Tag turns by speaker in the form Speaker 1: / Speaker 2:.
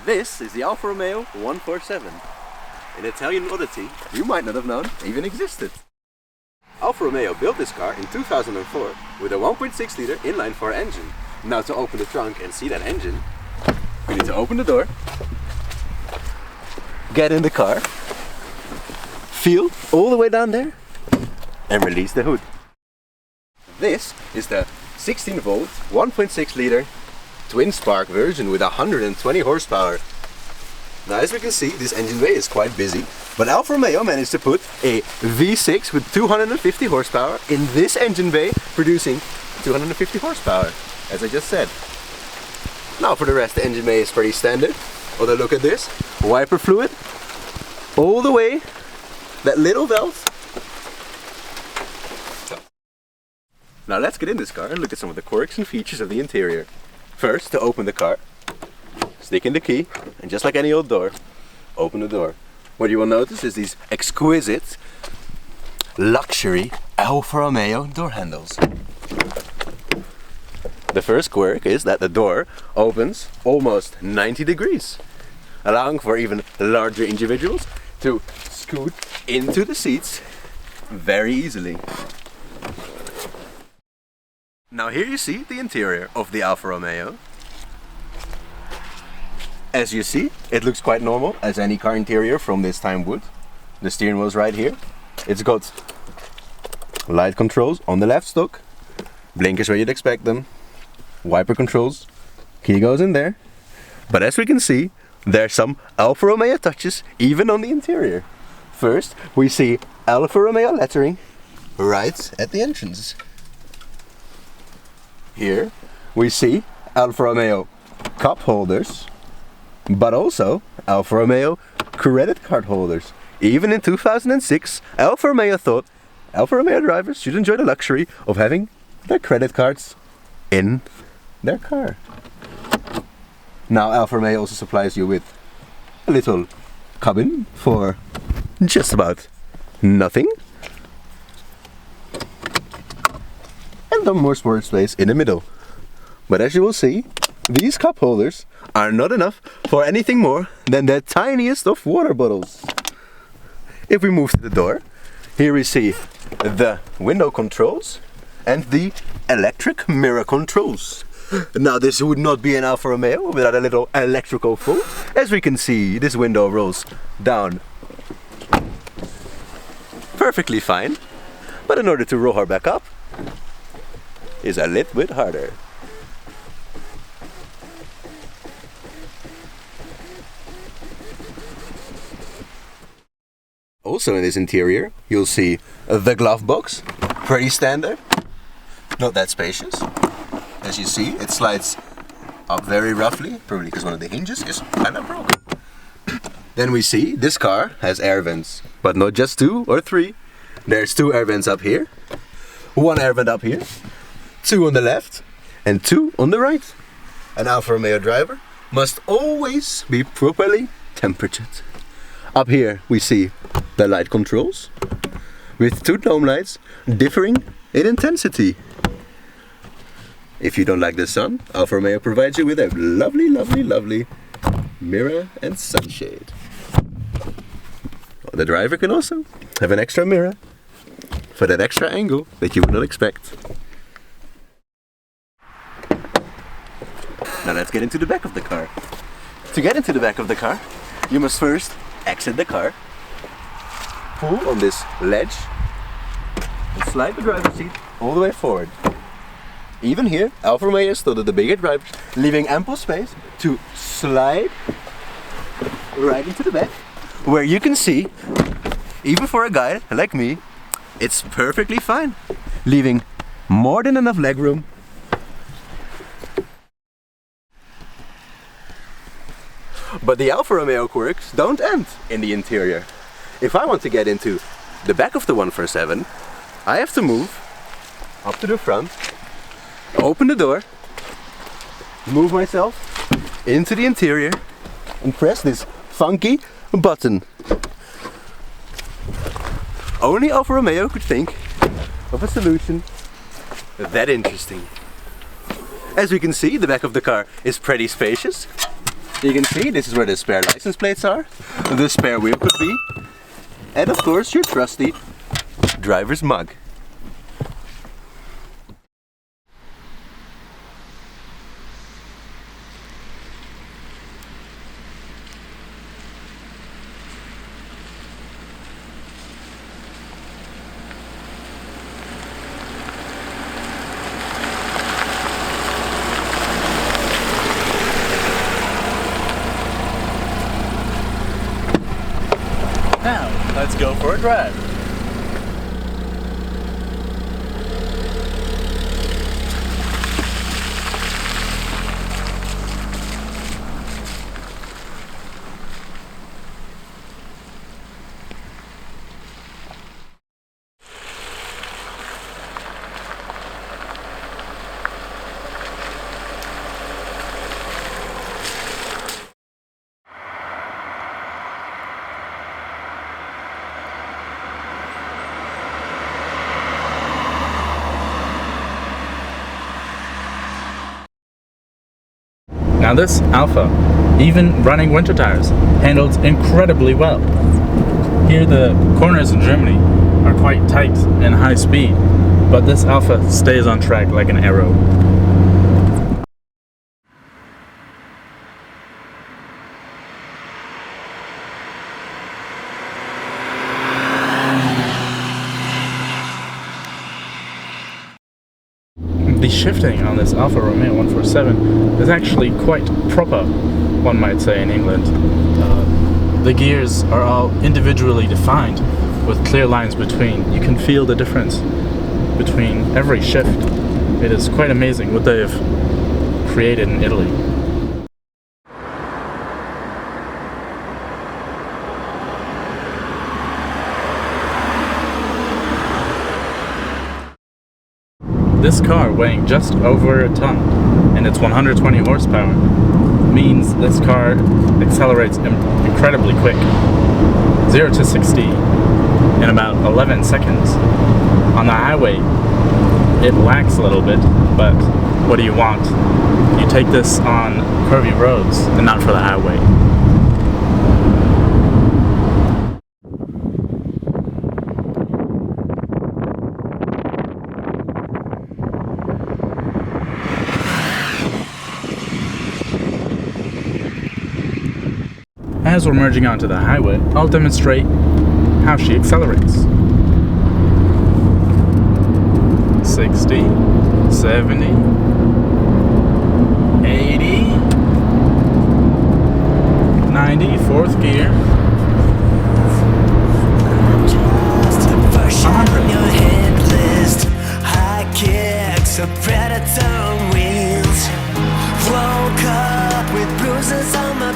Speaker 1: This is the Alfa Romeo 147, an Italian oddity you might not have known even existed. Alfa Romeo built this car in 2004 with a 1.6 liter inline-4 engine. Now to open the trunk and see that engine, we need to open the door, get in the car, feel all the way down there, and release the hood. This is the 16 volt 1.6 liter twin spark version with 120 horsepower. Now as we can see, this engine bay is quite busy, but Alfa Romeo managed to put a V6 with 250 horsepower in this engine bay, producing 250 horsepower, as I just said. Now for the rest, the engine bay is pretty standard. Although look at this, wiper fluid, all the way, that little valve. Now let's get in this car and look at some of the quirks and features of the interior. First, to open the car, stick in the key, and just like any old door, open the door. What you will notice is these exquisite, luxury Alfa Romeo door handles. The first quirk is that the door opens almost 90 degrees, allowing for even larger individuals to scoot into the seats very easily. Now here you see the interior of the Alfa Romeo. As you see, it looks quite normal as any car interior from this time would. The steering wheel is right here. It's got light controls on the left stalk, blinkers where you'd expect them, wiper controls, key goes in there. But as we can see, there's some Alfa Romeo touches even on the interior. First, we see Alfa Romeo lettering right at the entrance. Here we see Alfa Romeo cup holders, but also Alfa Romeo credit card holders. Even in 2006, Alfa Romeo thought Alfa Romeo drivers should enjoy the luxury of having their credit cards in their car. Now Alfa Romeo also supplies you with a little cabin for just about nothing. And the more storage space in the middle. But as you will see, these cup holders are not enough for anything more than the tiniest of water bottles. If we move to the door, here we see the window controls and the electric mirror controls. Now this would not be an Alfa Romeo without a little electrical fault. As we can see, this window rolls down perfectly fine, but in order to roll her back up, is a little bit harder. Also in this interior, you'll see the glove box, pretty standard, not that spacious. As you see, it slides up very roughly, probably because one of the hinges is kind of broken. Then we see this car has air vents, but not just 2 or 3. There's 2 air vents up here, 1 air vent up here, 2 on the left and 2 on the right. An Alfa Romeo driver must always be properly temperatured. Up here we see the light controls with 2 dome lights differing in intensity. If you don't like the sun, Alfa Romeo provides you with a lovely, lovely, lovely mirror and sunshade. The driver can also have an extra mirror for that extra angle that you would not expect. Now let's get into the back of the car. To get into the back of the car, you must first exit the car, pull on this ledge, and slide the driver's seat all the way forward. Even here, Alfa Romeo stood at the bigger drivers, leaving ample space to slide right into the back, where you can see, even for a guy like me, it's perfectly fine, leaving more than enough legroom. But the Alfa Romeo quirks don't end in the interior. If I want to get into the back of the 147, I have to move up to the front, open the door, move myself into the interior and press this funky button. Only Alfa Romeo could think of a solution that interesting. As we can see, the back of the car is pretty spacious. You can see this is where the spare license plates are, the spare wheel could be, and of course your trusty driver's mug.
Speaker 2: Now, let's go for a drive. Now this Alfa, even running winter tires, handles incredibly well. Here the corners in Germany are quite tight and high speed, but this Alfa stays on track like an arrow. The shifting on this Alfa Romeo 147 is actually quite proper, one might say, in England. The gears are all individually defined with clear lines between. You can feel the difference between every shift. It is quite amazing what they have created in Italy. This car, weighing just over a ton, and it's 120 horsepower, means this car accelerates incredibly quick. 0 to 60 in about 11 seconds. On the highway, it lags a little bit, but what do you want? You take this on curvy roads and not for the highway. As we're merging onto the highway, I'll demonstrate how she accelerates. 60, 70, 80, 90, fourth gear. 100. High kicks, a predator on wheels. Woke up with bruises on my